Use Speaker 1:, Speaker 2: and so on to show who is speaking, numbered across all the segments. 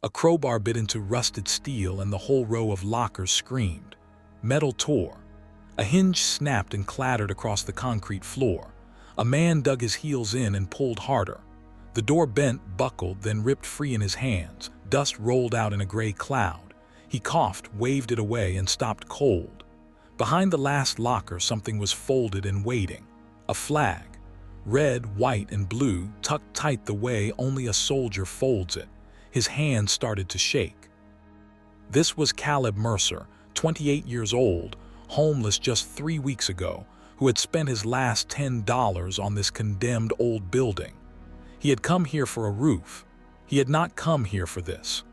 Speaker 1: A crowbar bit into rusted steel and the whole row of lockers screamed. Metal tore. A hinge snapped and clattered across the concrete floor. A man dug his heels in and pulled harder. The door bent, buckled, then ripped free in his hands. Dust rolled out in a gray cloud. He coughed, waved it away, and stopped cold. Behind the last locker, something was folded and waiting. A flag. Red, white, and blue, tucked tight the way only a soldier folds it. His hand started to shake. This was Caleb Mercer, 28 years old, homeless just 3 weeks ago, who had spent his last $10 on this condemned old building. He had come here for a roof. He had not come here for this.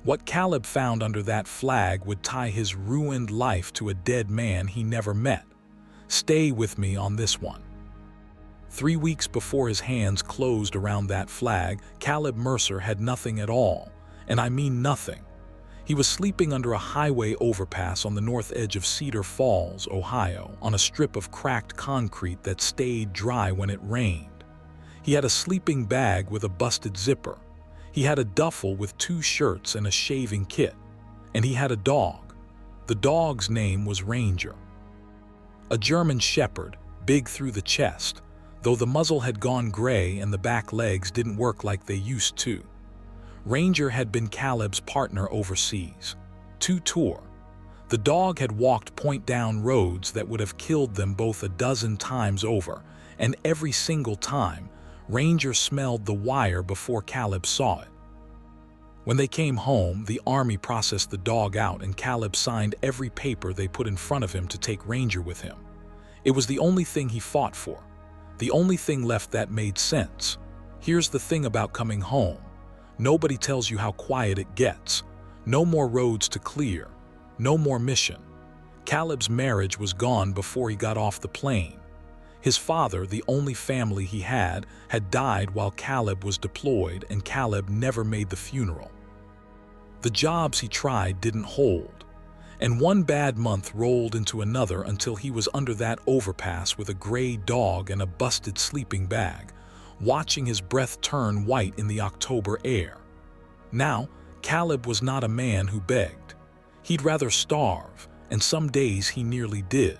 Speaker 1: What Caleb found under that flag would tie his ruined life to a dead man he never met. Stay with me on this one. 3 weeks before his hands closed around that flag, Caleb Mercer had nothing at all, and I mean nothing. He was sleeping under a highway overpass on the north edge of Cedar Falls, Ohio, on a strip of cracked concrete that stayed dry when it rained. He had a sleeping bag with a busted zipper. He had a duffel with 2 shirts and a shaving kit. And he had a dog. The dog's name was Ranger. A German shepherd, big through the chest, though the muzzle had gone gray and the back legs didn't work like they used to. Ranger had been Caleb's partner overseas. 2 tour. The dog had walked point-down roads that would have killed them both a dozen times over, and every single time, Ranger smelled the wire before Caleb saw it. When they came home, the army processed the dog out and Caleb signed every paper they put in front of him to take Ranger with him. It was the only thing he fought for. The only thing left that made sense. Here's the thing about coming home. Nobody tells you how quiet it gets. No more roads to clear. No more mission. Caleb's marriage was gone before he got off the plane. His father, the only family he had died while Caleb was deployed, and Caleb never made the funeral. The jobs he tried didn't hold, and one bad month rolled into another until he was under that overpass with a gray dog and a busted sleeping bag, watching his breath turn white in the October air. Now, Caleb was not a man who begged. He'd rather starve, and some days he nearly did.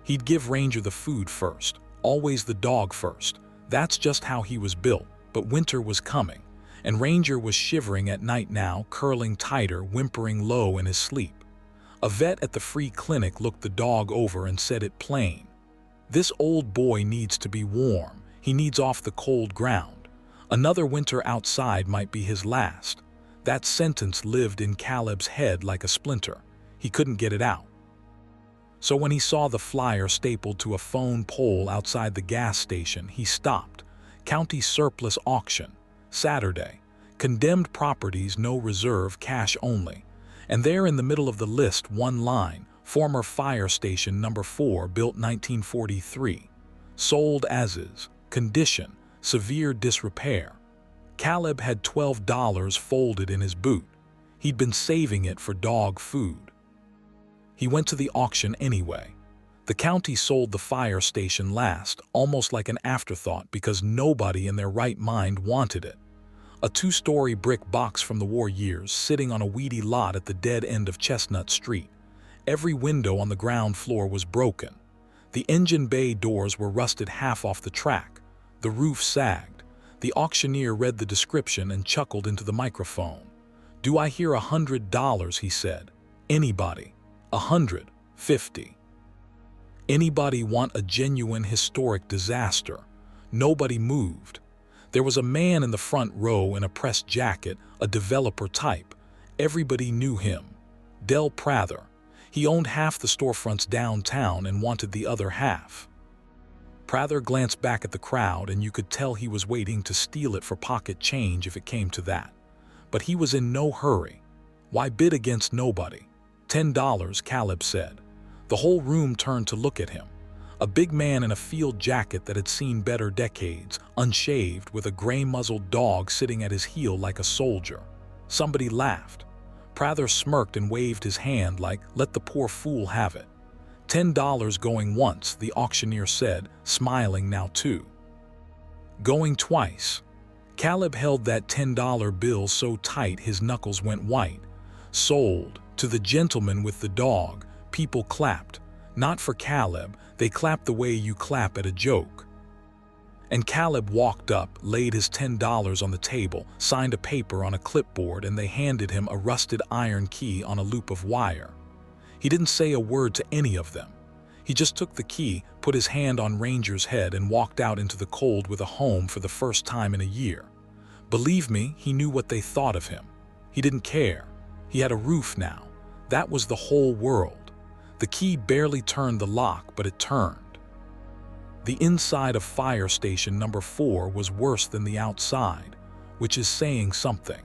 Speaker 1: He'd give Ranger the food first, always the dog first. That's just how he was built, but winter was coming, and Ranger was shivering at night now, curling tighter, whimpering low in his sleep. A vet at the free clinic looked the dog over and said it plain. This old boy needs to be warm. He needs off the cold ground. Another winter outside might be his last. That sentence lived in Caleb's head like a splinter. He couldn't get it out. So when he saw the flyer stapled to a phone pole outside the gas station, he stopped. County surplus auction. Saturday. Condemned properties, no reserve, cash only. And there in the middle of the list, one line, former fire station number 4, built 1943. Sold as is. Condition, severe disrepair. Caleb had $12 folded in his boot. He'd been saving it for dog food. He went to the auction anyway. The county sold the fire station last, almost like an afterthought because nobody in their right mind wanted it. A 2-story brick box from the war years sitting on a weedy lot at the dead end of Chestnut Street. Every window on the ground floor was broken. The engine bay doors were rusted half off the track. The roof sagged. The auctioneer read the description and chuckled into the microphone. "Do I hear $100?" he said. "Anybody? 150. Anybody want a genuine historic disaster?" Nobody moved. There was a man in the front row in a pressed jacket, a developer type. Everybody knew him. Del Prather. He owned half the storefronts downtown and wanted the other half. Prather glanced back at the crowd, and you could tell he was waiting to steal it for pocket change if it came to that. But he was in no hurry. Why bid against nobody? $10, Caleb said. The whole room turned to look at him. A big man in a field jacket that had seen better decades, unshaved, with a gray-muzzled dog sitting at his heel like a soldier. Somebody laughed. Prather smirked and waved his hand like, "Let the poor fool have it." $10 going once, the auctioneer said, smiling now too. Going twice. Caleb held that $10 bill so tight his knuckles went white. Sold to the gentleman with the dog. People clapped. Not for Caleb, they clapped the way you clap at a joke. And Caleb walked up, laid his $10 on the table, signed a paper on a clipboard, and they handed him a rusted iron key on a loop of wire. He didn't say a word to any of them. He just took the key, put his hand on Ranger's head, and walked out into the cold with a home for the first time in a year. Believe me, he knew what they thought of him. He didn't care. He had a roof now. That was the whole world. The key barely turned the lock, but it turned. The inside of fire station number 4 was worse than the outside, which is saying something.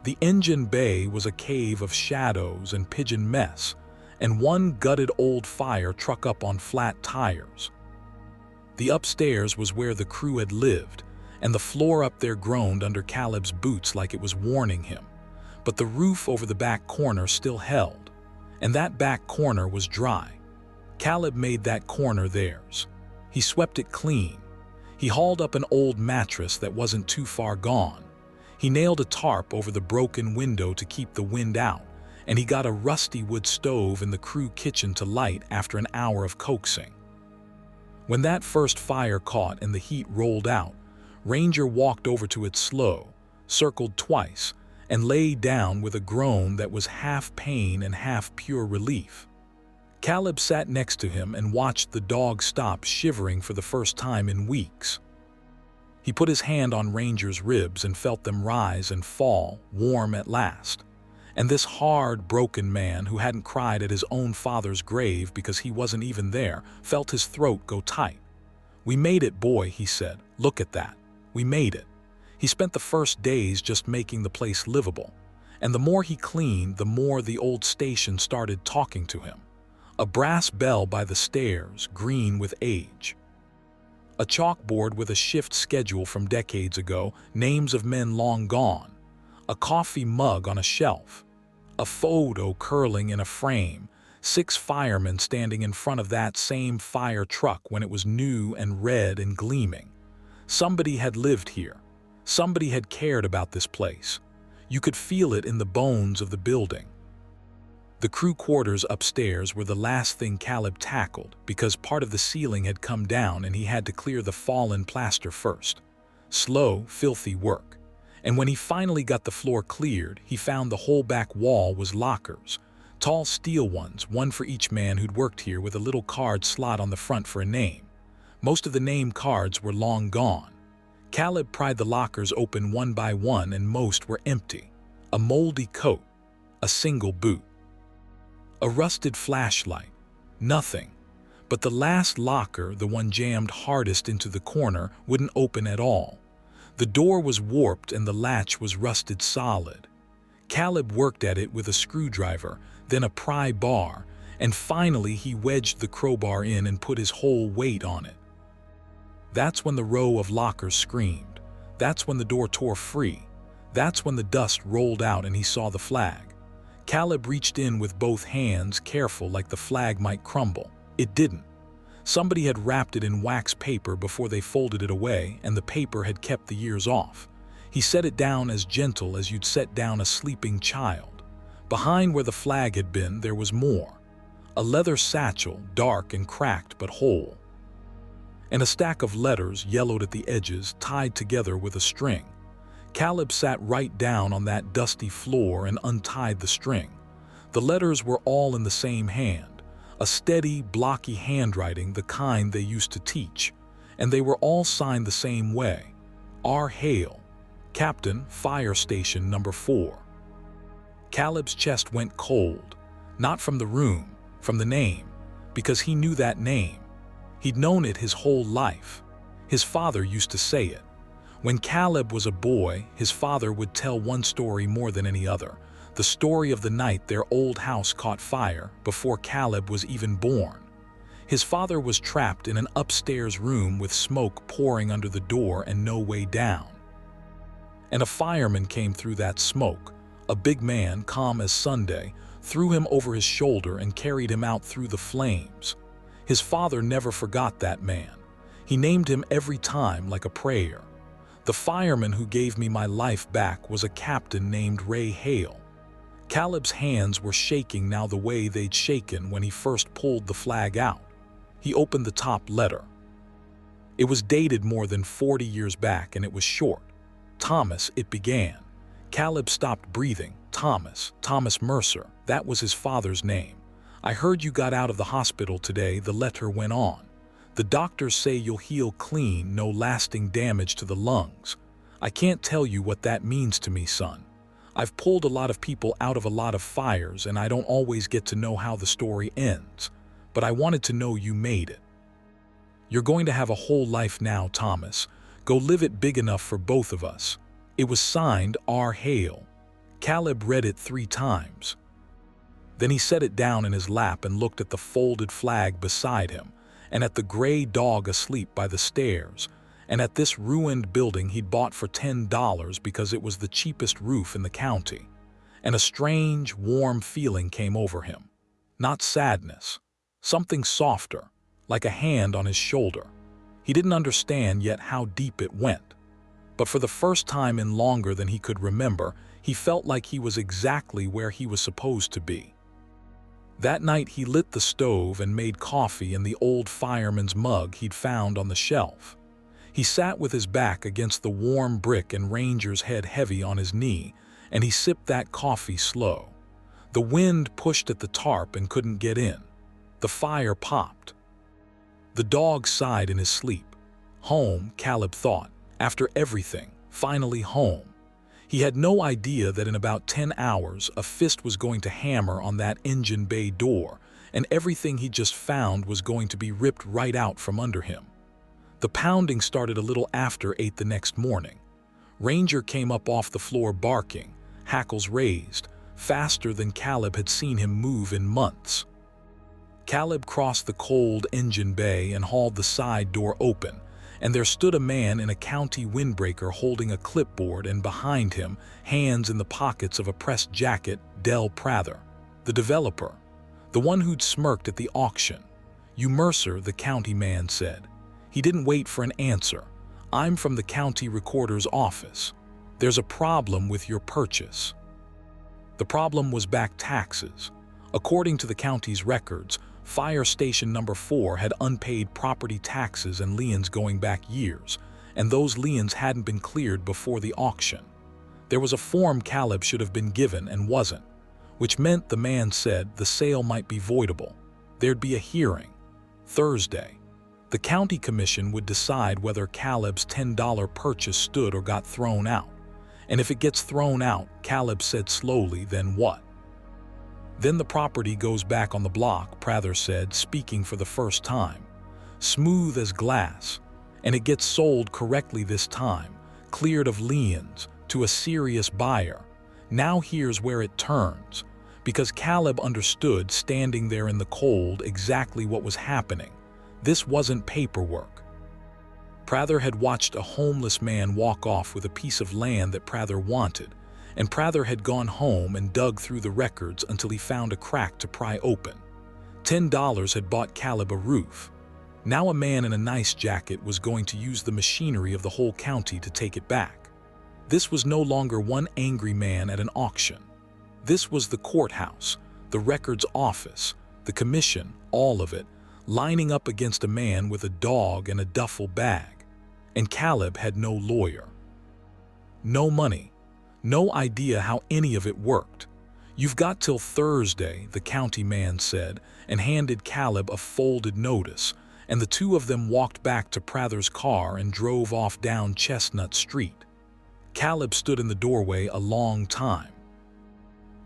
Speaker 1: The engine bay was a cave of shadows and pigeon mess, and one gutted old fire truck up on flat tires. The upstairs was where the crew had lived, and the floor up there groaned under Caleb's boots like it was warning him. But the roof over the back corner still held, and that back corner was dry. Caleb made that corner theirs. He swept it clean. He hauled up an old mattress that wasn't too far gone. He nailed a tarp over the broken window to keep the wind out, and he got a rusty wood stove in the crew kitchen to light after an hour of coaxing. When that first fire caught and the heat rolled out, Ranger walked over to it slow, circled twice, and lay down with a groan that was half pain and half pure relief. Caleb sat next to him and watched the dog stop shivering for the first time in weeks. He put his hand on Ranger's ribs and felt them rise and fall, warm at last. And this hard, broken man who hadn't cried at his own father's grave because he wasn't even there, felt his throat go tight. "We made it, boy," he said. "Look at that. We made it." He spent the first days just making the place livable. And the more he cleaned, the more the old station started talking to him. A brass bell by the stairs, green with age. A chalkboard with a shift schedule from decades ago, names of men long gone. A coffee mug on a shelf. A photo curling in a frame. 6 firemen standing in front of that same fire truck when it was new and red and gleaming. Somebody had lived here. Somebody had cared about this place. You could feel it in the bones of the building. The crew quarters upstairs were the last thing Caleb tackled because part of the ceiling had come down and he had to clear the fallen plaster first. Slow, filthy work. And when he finally got the floor cleared, he found the whole back wall was lockers. Tall steel ones, one for each man who'd worked here with a little card slot on the front for a name. Most of the name cards were long gone. Caleb pried the lockers open one by one and most were empty. A moldy coat. A single boot. A rusted flashlight. Nothing. But the last locker, the one jammed hardest into the corner, wouldn't open at all. The door was warped and the latch was rusted solid. Caleb worked at it with a screwdriver, then a pry bar, and finally he wedged the crowbar in and put his whole weight on it. That's when the row of lockers screamed. That's when the door tore free. That's when the dust rolled out and he saw the flag. Caleb reached in with both hands, careful like the flag might crumble. It didn't. Somebody had wrapped it in wax paper before they folded it away, and the paper had kept the years off. He set it down as gentle as you'd set down a sleeping child. Behind where the flag had been, there was more. A leather satchel, dark and cracked but whole. And a stack of letters, yellowed at the edges, tied together with a string. Caleb sat right down on that dusty floor and untied the string. The letters were all in the same hand, a steady, blocky handwriting, the kind they used to teach, and they were all signed the same way. R. Hale, Captain, Fire Station Number 4. Caleb's chest went cold, not from the room, from the name, because he knew that name. He'd known it his whole life. His father used to say it. When Caleb was a boy, his father would tell one story more than any other, the story of the night their old house caught fire before Caleb was even born. His father was trapped in an upstairs room with smoke pouring under the door and no way down. And a fireman came through that smoke, a big man, calm as Sunday, threw him over his shoulder and carried him out through the flames. His father never forgot that man. He named him every time like a prayer. The fireman who gave me my life back was a captain named Ray Hale. Caleb's hands were shaking now the way they'd shaken when he first pulled the flag out. He opened the top letter. It was dated more than 40 years back, and it was short. Thomas, it began. Caleb stopped breathing. Thomas Mercer, that was his father's name. I heard you got out of the hospital today, the letter went on. The doctors say you'll heal clean, no lasting damage to the lungs. I can't tell you what that means to me, son. I've pulled a lot of people out of a lot of fires, and I don't always get to know how the story ends. But I wanted to know you made it. You're going to have a whole life now, Thomas. Go live it big enough for both of us. It was signed R. Hale. Caleb read it 3 times. Then he set it down in his lap and looked at the folded flag beside him, and at the gray dog asleep by the stairs, and at this ruined building he'd bought for $10 because it was the cheapest roof in the county. And a strange, warm feeling came over him. Not sadness. Something softer, like a hand on his shoulder. He didn't understand yet how deep it went. But for the first time in longer than he could remember, he felt like he was exactly where he was supposed to be. That night he lit the stove and made coffee in the old fireman's mug he'd found on the shelf. He sat with his back against the warm brick and Ranger's head heavy on his knee, and he sipped that coffee slow. The wind pushed at the tarp and couldn't get in. The fire popped. The dog sighed in his sleep. Home, Caleb thought. After everything, finally home. He had no idea that in about 10 hours a fist was going to hammer on that engine bay door, and everything he just found was going to be ripped right out from under him. The pounding started a little after 8 the next morning. Ranger came up off the floor barking, hackles raised, faster than Caleb had seen him move in months. Caleb crossed the cold engine bay and hauled the side door open, and there stood a man in a county windbreaker holding a clipboard, and behind him, hands in the pockets of a pressed jacket, Del Prather, the developer, the one who'd smirked at the auction. "You Mercer," the county man said. He didn't wait for an answer. "I'm from the county recorder's office. There's a problem with your purchase." The problem was back taxes. According to the county's records, Fire Station Number 4 had unpaid property taxes and liens going back years, and those liens hadn't been cleared before the auction. There was a form Caleb should have been given and wasn't, which meant, the man said, the sale might be voidable. There'd be a hearing. Thursday. The county commission would decide whether Caleb's $10 purchase stood or got thrown out. And if it gets thrown out, Caleb said slowly, then what? Then the property goes back on the block, Prather said, speaking for the first time. Smooth as glass. And it gets sold correctly this time, cleared of liens, to a serious buyer. Now here's where it turns, because Caleb understood, standing there in the cold, exactly what was happening. This wasn't paperwork. Prather had watched a homeless man walk off with a piece of land that Prather wanted, and Prather had gone home and dug through the records until he found a crack to pry open. $10 had bought Caleb a roof. Now a man in a nice jacket was going to use the machinery of the whole county to take it back. This was no longer one angry man at an auction. This was the courthouse, the records office, the commission, all of it, lining up against a man with a dog and a duffel bag. And Caleb had no lawyer. No money. No idea how any of it worked. "You've got till Thursday," the county man said, and handed Caleb a folded notice, and the two of them walked back to Prather's car and drove off down Chestnut Street. Caleb stood in the doorway a long time.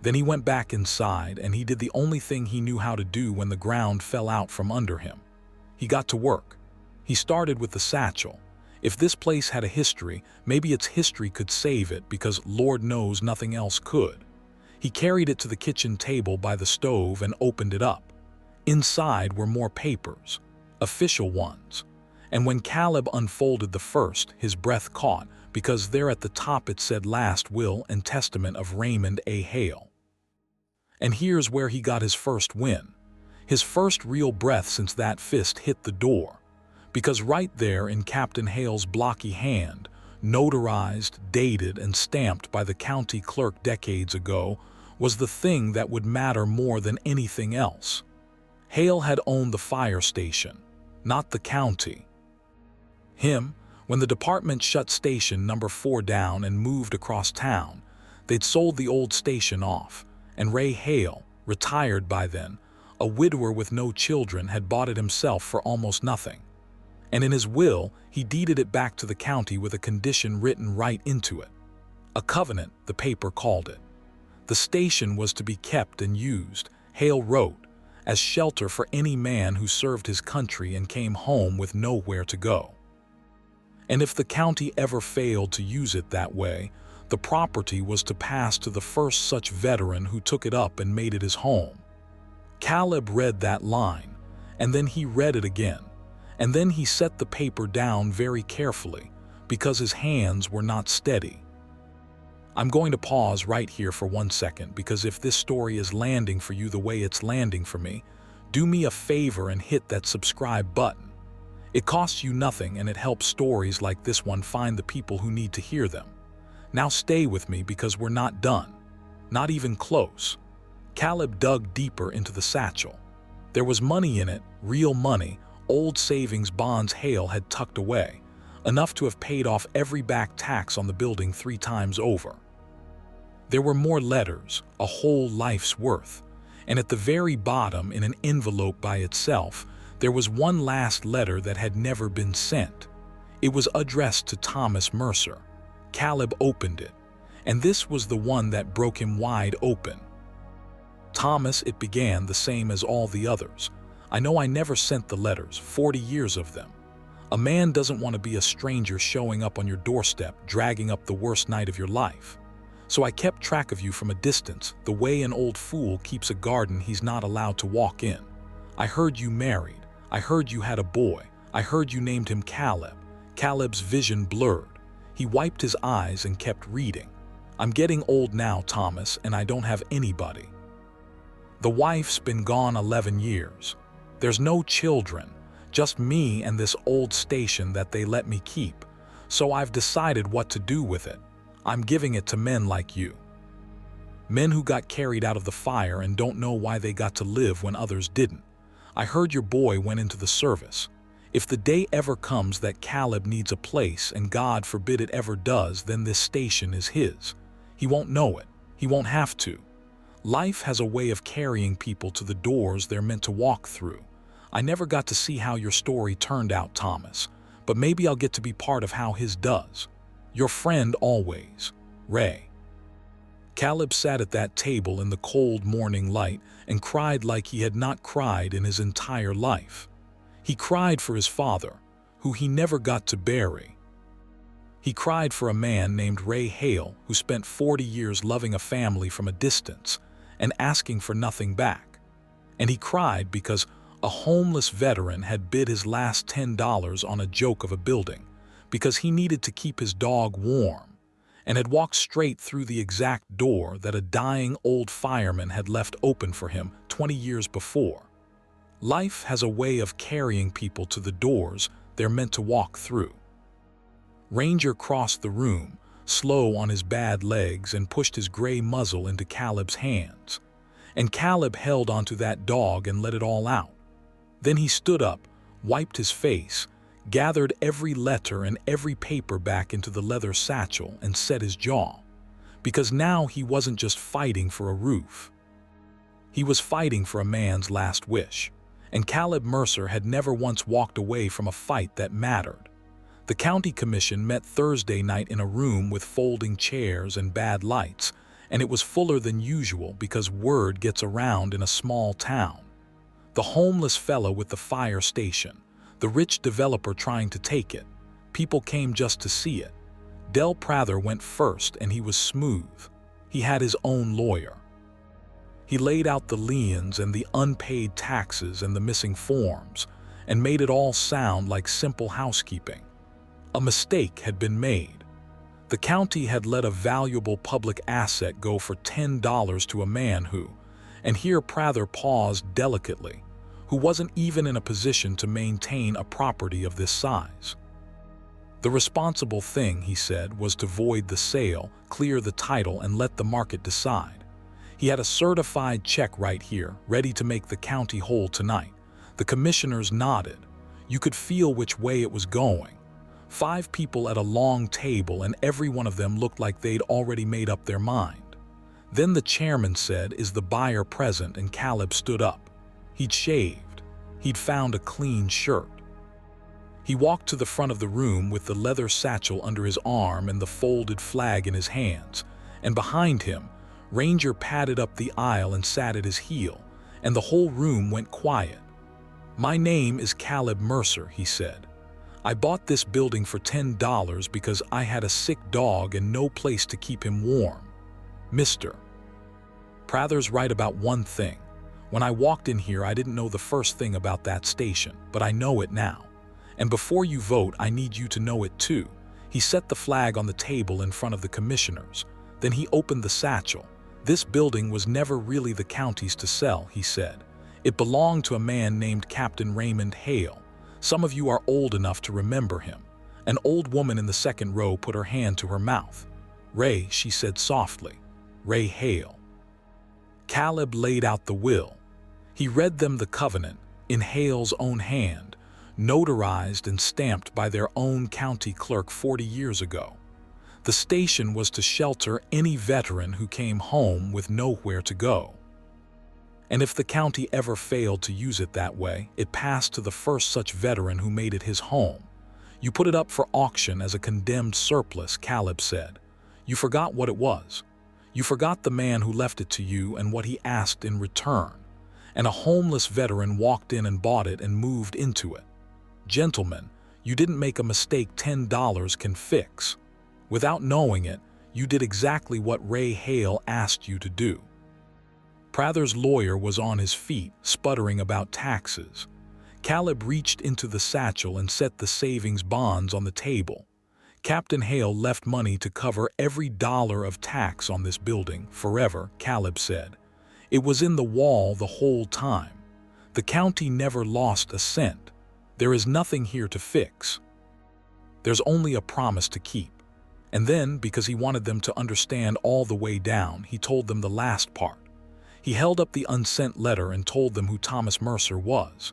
Speaker 1: Then he went back inside, and he did the only thing he knew how to do when the ground fell out from under him. He got to work. He started with the satchel. If this place had a history, maybe its history could save it, because Lord knows nothing else could. He carried it to the kitchen table by the stove and opened it up. Inside were more papers, official ones. And when Caleb unfolded the first, his breath caught, because there at the top it said Last Will and Testament of Raymond A. Hale. And here's where he got his first win. His first real breath since that fist hit the door. Because right there in Captain Hale's blocky hand, notarized, dated, and stamped by the county clerk decades ago, was the thing that would matter more than anything else. Hale had owned the fire station, not the county. When the department shut station number 4 down and moved across town, they'd sold the old station off, and Ray Hale, retired by then, a widower with no children, had bought it himself for almost nothing. And in his will, he deeded it back to the county with a condition written right into it. A covenant, the paper called it. The station was to be kept and used, Hale wrote, as shelter for any man who served his country and came home with nowhere to go. And if the county ever failed to use it that way, the property was to pass to the first such veteran who took it up and made it his home. Caleb read that line, and then he read it again, and then he set the paper down very carefully, because his hands were not steady. I'm going to pause right here for 1 second, because if this story is landing for you the way it's landing for me, do me a favor and hit that subscribe button. It costs you nothing, and it helps stories like this one find the people who need to hear them. Now stay with me, because we're not done. Not even close. Caleb dug deeper into the satchel. There was money in it, real money, old savings bonds Hale had tucked away, enough to have paid off every back tax on the building 3 times over. There were more letters, a whole life's worth, and at the very bottom, in an envelope by itself, there was one last letter that had never been sent. It was addressed to Thomas Mercer. Caleb opened it, and this was the one that broke him wide open. Thomas, it began, the same as all the others. I know I never sent the letters, 40 years of them. A man doesn't want to be a stranger showing up on your doorstep, dragging up the worst night of your life. So I kept track of you from a distance, the way an old fool keeps a garden he's not allowed to walk in. I heard you married. I heard you had a boy. I heard you named him Caleb. Caleb's vision blurred. He wiped his eyes and kept reading. I'm getting old now, Thomas, and I don't have anybody. The wife's been gone 11 years. There's no children, just me and this old station that they let me keep. So I've decided what to do with it. I'm giving it to men like you. Men who got carried out of the fire and don't know why they got to live when others didn't. I heard your boy went into the service. If the day ever comes that Caleb needs a place, and God forbid it ever does, then this station is his. He won't know it. He won't have to. Life has a way of carrying people to the doors they're meant to walk through. I never got to see how your story turned out, Thomas, but maybe I'll get to be part of how his does. Your friend always, Ray. Caleb sat at that table in the cold morning light and cried like he had not cried in his entire life. He cried for his father, who he never got to bury. He cried for a man named Ray Hale, who spent 40 years loving a family from a distance and asking for nothing back. And he cried because a homeless veteran had bid his last $10 on a joke of a building, because he needed to keep his dog warm, and had walked straight through the exact door that a dying old fireman had left open for him 20 years before. Life has a way of carrying people to the doors they're meant to walk through. Ranger crossed the room, slow on his bad legs, and pushed his gray muzzle into Caleb's hands. And Caleb held onto that dog and let it all out. Then he stood up, wiped his face, gathered every letter and every paper back into the leather satchel, and set his jaw. Because now he wasn't just fighting for a roof. He was fighting for a man's last wish. And Caleb Mercer had never once walked away from a fight that mattered. The county commission met Thursday night in a room with folding chairs and bad lights, and it was fuller than usual because word gets around in a small town. The homeless fella with the fire station, the rich developer trying to take it. People came just to see it. Del Prather went first, and he was smooth. He had his own lawyer. He laid out the liens and the unpaid taxes and the missing forms, and made it all sound like simple housekeeping. A mistake had been made. The county had let a valuable public asset go for $10 to a man who, and here Prather paused delicately, who wasn't even in a position to maintain a property of this size. The responsible thing, he said, was to void the sale, clear the title, and let the market decide. He had a certified check right here, ready to make the county whole tonight. The commissioners nodded. You could feel which way it was going. 5 people at a long table, and every one of them looked like they'd already made up their mind. Then the chairman said, "Is the buyer present?" and Caleb stood up. He'd shaved. He'd found a clean shirt. He walked to the front of the room with the leather satchel under his arm and the folded flag in his hands, and behind him, Ranger padded up the aisle and sat at his heel, and the whole room went quiet. "My name is Caleb Mercer," he said. "I bought this building for $10 because I had a sick dog and no place to keep him warm. Mr. Prather's right about one thing. When I walked in here, I didn't know the first thing about that station, but I know it now. And before you vote, I need you to know it too." He set the flag on the table in front of the commissioners. Then he opened the satchel. "This building was never really the county's to sell," he said. "It belonged to a man named Captain Raymond Hale. Some of you are old enough to remember him." An old woman in the second row put her hand to her mouth. "Ray," she said softly. "Ray Hale." Caleb laid out the will. He read them the covenant, in Hale's own hand, notarized and stamped by their own county clerk 40 years ago. The station was to shelter any veteran who came home with nowhere to go. And if the county ever failed to use it that way, it passed to the first such veteran who made it his home. "You put it up for auction as a condemned surplus," Caleb said. "You forgot what it was. You forgot the man who left it to you and what he asked in return. And a homeless veteran walked in and bought it and moved into it. Gentlemen, you didn't make a mistake $10 can fix. Without knowing it, you did exactly what Ray Hale asked you to do." Prather's lawyer was on his feet, sputtering about taxes. Caleb reached into the satchel and set the savings bonds on the table. "Captain Hale left money to cover every dollar of tax on this building, forever," Caleb said. "It was in the wall the whole time. The county never lost a cent. There is nothing here to fix. There's only a promise to keep." And then, because he wanted them to understand all the way down, he told them the last part. He held up the unsent letter and told them who Thomas Mercer was.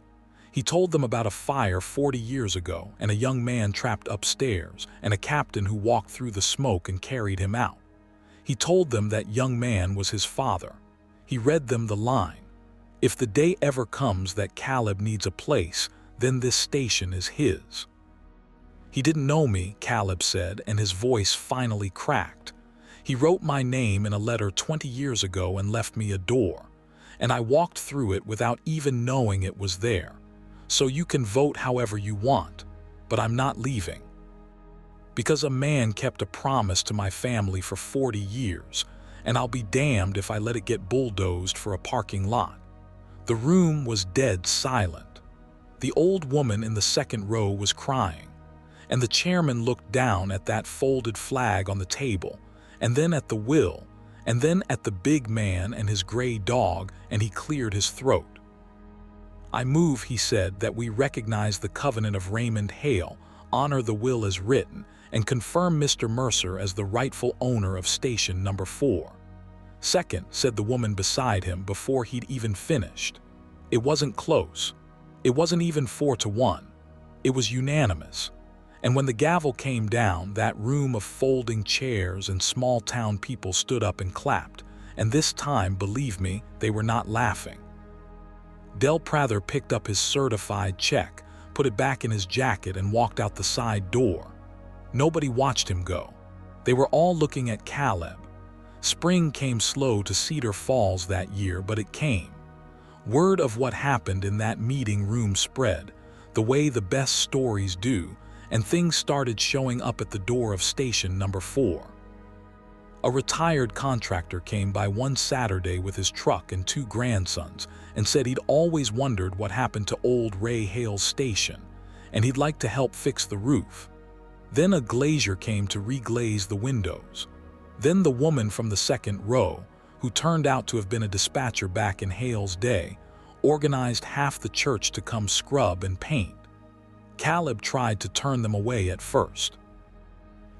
Speaker 1: He told them about a fire 40 years ago and a young man trapped upstairs and a captain who walked through the smoke and carried him out. He told them that young man was his father. He read them the line, "If the day ever comes that Caleb needs a place, then this station is his." "He didn't know me," Caleb said, and his voice finally cracked. "He wrote my name in a letter 20 years ago and left me a door, and I walked through it without even knowing it was there. So you can vote however you want, but I'm not leaving. Because a man kept a promise to my family for 40 years, and I'll be damned if I let it get bulldozed for a parking lot." The room was dead silent. The old woman in the second row was crying, and the chairman looked down at that folded flag on the table, and then at the will, and then at the big man and his gray dog, and he cleared his throat. "I move," he said, "that we recognize the covenant of Raymond Hale, honor the will as written, and confirm Mr. Mercer as the rightful owner of station number 4. "Second," said the woman beside him before he'd even finished. It wasn't close. It wasn't even 4-1. It was unanimous. And when the gavel came down, that room of folding chairs and small-town people stood up and clapped, and this time, believe me, they were not laughing. Del Prather picked up his certified check, put it back in his jacket, and walked out the side door. Nobody watched him go. They were all looking at Caleb. Spring came slow to Cedar Falls that year, but it came. Word of what happened in that meeting room spread, the way the best stories do, and things started showing up at the door of station number 4. A retired contractor came by one Saturday with his truck and 2 grandsons and said he'd always wondered what happened to old Ray Hale's station, and he'd like to help fix the roof. Then a glazier came to reglaze the windows. Then the woman from the second row, who turned out to have been a dispatcher back in Hale's day, organized half the church to come scrub and paint. Caleb tried to turn them away at first.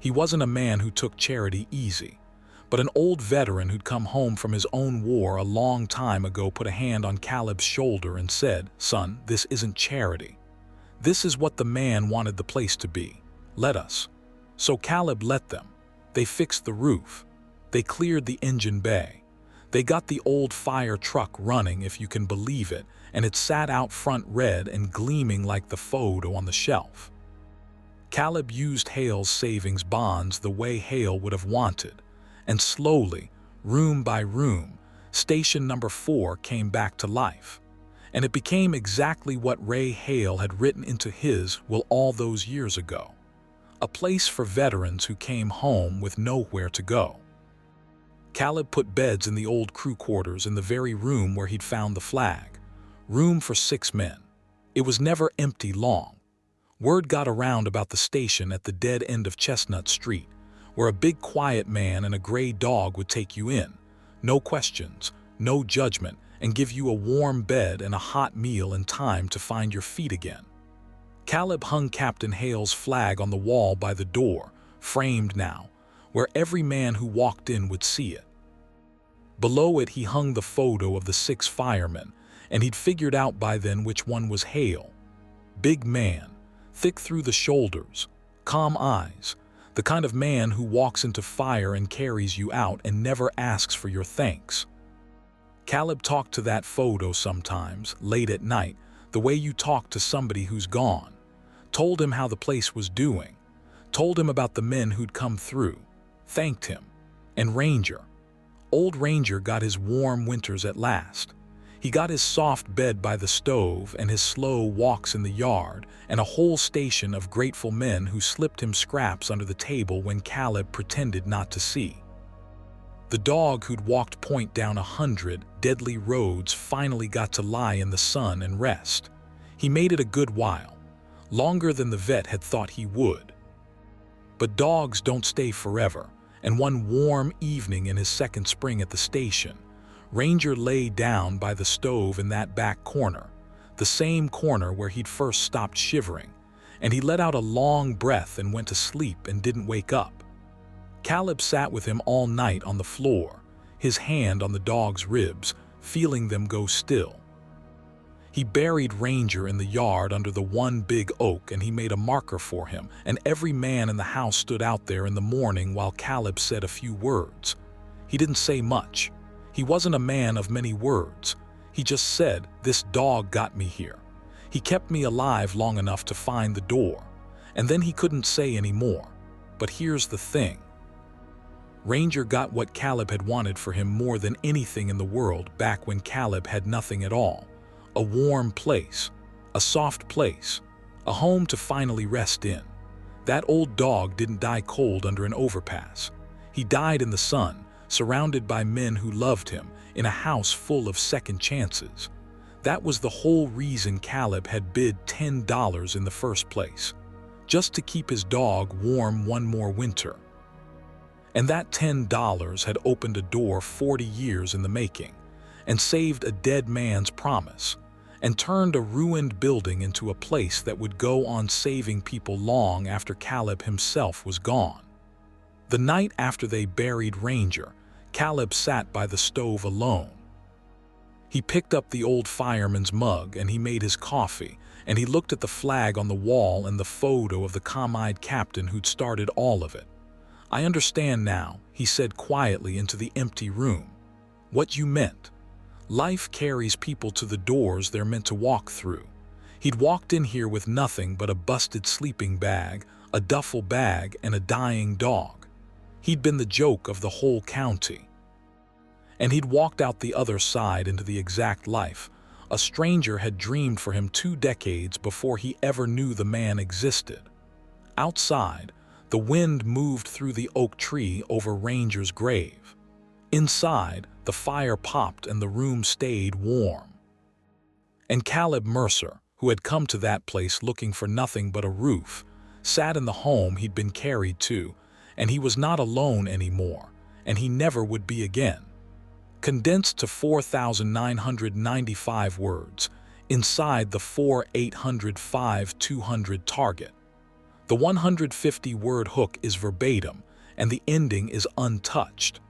Speaker 1: He wasn't a man who took charity easy, but an old veteran who'd come home from his own war a long time ago put a hand on Caleb's shoulder and said, "Son, this isn't charity. This is what the man wanted the place to be. Let us." So Caleb let them. They fixed the roof. They cleared the engine bay. They got the old fire truck running, if you can believe it, and it sat out front red and gleaming like the photo on the shelf. Caleb used Hale's savings bonds the way Hale would have wanted, and slowly, room by room, station number 4 came back to life. And it became exactly what Ray Hale had written into his will all those years ago. A place for veterans who came home with nowhere to go. Caleb put beds in the old crew quarters in the very room where he'd found the flag. Room for 6 men. It was never empty long. Word got around about the station at the dead end of Chestnut Street, where a big quiet man and a gray dog would take you in. No questions, no judgment, and give you a warm bed and a hot meal in time to find your feet again. Caleb hung Captain Hale's flag on the wall by the door, framed now, where every man who walked in would see it. Below it he hung the photo of the 6 firemen, and he'd figured out by then which one was Hale. Big man, thick through the shoulders, calm eyes, the kind of man who walks into fire and carries you out and never asks for your thanks. Caleb talked to that photo sometimes, late at night, the way you talk to somebody who's gone. Told him how the place was doing. Told him about the men who'd come through. Thanked him. And Ranger. Old Ranger got his warm winters at last. He got his soft bed by the stove and his slow walks in the yard and a whole station of grateful men who slipped him scraps under the table when Caleb pretended not to see. The dog who'd walked point down 100 deadly roads finally got to lie in the sun and rest. He made it a good while, longer than the vet had thought he would. But dogs don't stay forever, and one warm evening in his second spring at the station, Ranger lay down by the stove in that back corner, the same corner where he'd first stopped shivering, and he let out a long breath and went to sleep and didn't wake up. Caleb sat with him all night on the floor, his hand on the dog's ribs, feeling them go still. He buried Ranger in the yard under the one big oak, and he made a marker for him, and every man in the house stood out there in the morning while Caleb said a few words. He didn't say much. He wasn't a man of many words. He just said, "This dog got me here. He kept me alive long enough to find the door." And then he couldn't say any more. But here's the thing. Ranger got what Caleb had wanted for him more than anything in the world back when Caleb had nothing at all. A warm place, a soft place, a home to finally rest in. That old dog didn't die cold under an overpass. He died in the sun, surrounded by men who loved him, in a house full of second chances. That was the whole reason Caleb had bid $10 in the first place, just to keep his dog warm one more winter. And that $10 had opened a door 40 years in the making, and saved a dead man's promise, and turned a ruined building into a place that would go on saving people long after Caleb himself was gone. The night after they buried Ranger, Caleb sat by the stove alone. He picked up the old fireman's mug and he made his coffee, and he looked at the flag on the wall and the photo of the calm-eyed captain who'd started all of it. "I understand now," he said quietly into the empty room. "What you meant. Life carries people to the doors they're meant to walk through. He'd walked in here with nothing but a busted sleeping bag, a duffel bag, and a dying dog. He'd been the joke of the whole county. And he'd walked out the other side into the exact life a stranger had dreamed for him 2 decades before he ever knew the man existed. Outside, the wind moved through the oak tree over Ranger's grave. Inside, the fire popped and the room stayed warm. And Caleb Mercer, who had come to that place looking for nothing but a roof, sat in the home he'd been carried to, and he was not alone anymore, and he never would be again. Condensed to 4,995 words, inside the 4,805,200 target. The 150-word hook is verbatim, and the ending is untouched.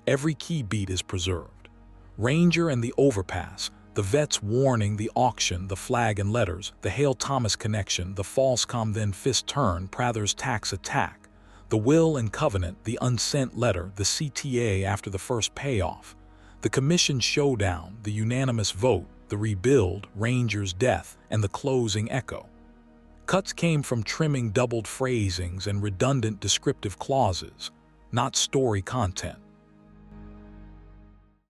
Speaker 1: Every key beat is preserved. Ranger and the overpass, the vet's warning, the auction, the flag and letters, the Hale Thomas connection, the false com then fist turn, Prather's tax attack, the will and covenant, the unsent letter, the CTA after the first payoff, the commission showdown, the unanimous vote, the rebuild, Ranger's death, and the closing echo. Cuts came from trimming doubled phrasings and redundant descriptive clauses, not story content.